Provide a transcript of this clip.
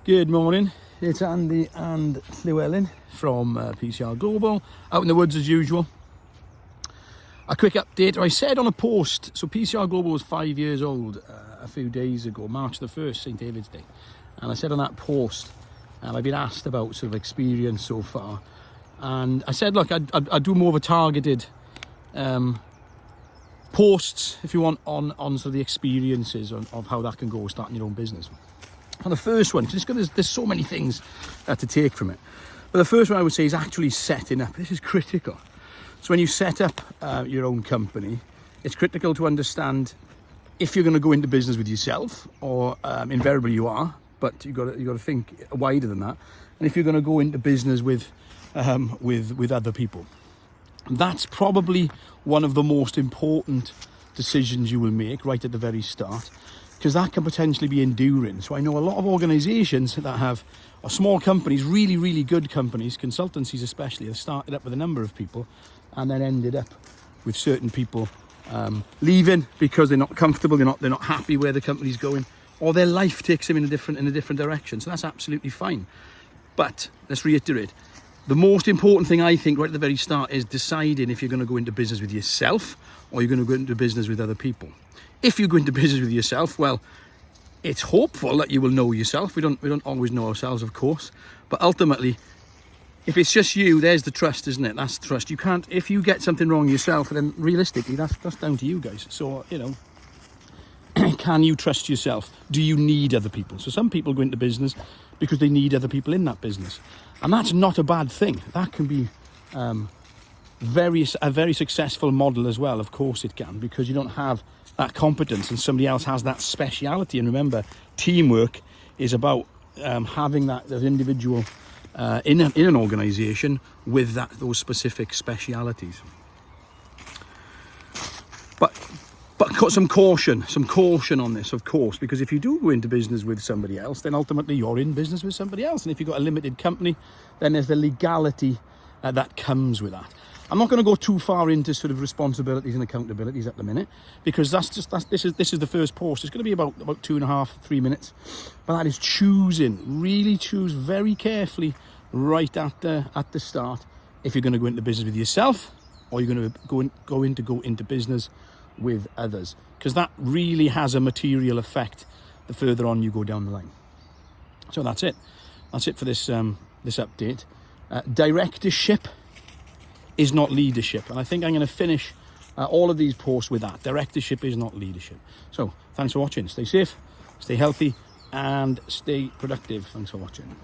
Good morning, it's Andy and Llewellyn from PCR Global, out in the woods as usual. A quick update. I said on a post, so PCR Global was 5 years old a few days ago, March the 1st, St. David's Day. And I said on that post, and I've been asked about sort of experience so far. And I said, look, I'd do more of a targeted posts, if you want, on sort of the experiences of how that can go starting your own business. And the first one, because there's so many things to take from it. But the first one I would say is actually setting up. This is critical. So when you set up your own company, it's critical to understand if you're going to go into business with yourself, or invariably you are, but you've got to think wider than that. And if you're going to go into business with other people, that's probably one of the most important decisions you will make right at the very start, because that can potentially be enduring. So I know a lot of organisations that have small companies, really, really good companies, consultancies especially, have started up with a number of people and then ended up with certain people leaving because they're not comfortable, they're not happy where the company's going, or their life takes them in a different direction. So that's absolutely fine. But let's reiterate, the most important thing I think right at the very start is deciding if you're going to go into business with yourself or you're going to go into business with other people. If you go into business with yourself, well, it's hopeful that you will know yourself. We don't always know ourselves, of course, but ultimately, if it's just you, there's the trust, isn't it? That's the trust. You can't, if you get something wrong yourself, then realistically, that's down to you guys. So, can you trust yourself? Do you need other people? So some people go into business because they need other people in that business, and that's not a bad thing. That can be a very successful model as well. Of course it can, because you don't have that competence and somebody else has that speciality. And remember, teamwork is about having that individual in an organisation with those specific specialities. But some caution on this, of course, because if you do go into business with somebody else, then ultimately you're in business with somebody else. And if you've got a limited company, then there's the legality that comes with that. I'm not going to go too far into sort of responsibilities and accountabilities at the minute, because this is the first post. It's going to be about 2.5-3 minutes, but that is really choose very carefully right at the start if you're going to go into business with yourself or you're going to go into business with others, because that really has a material effect the further on you go down the line. So that's it for this update. Directorship is not leadership, and I think I'm going to finish all of these posts with that. Directorship is not leadership. So thanks for watching. Stay safe, stay healthy, and stay productive. Thanks for watching.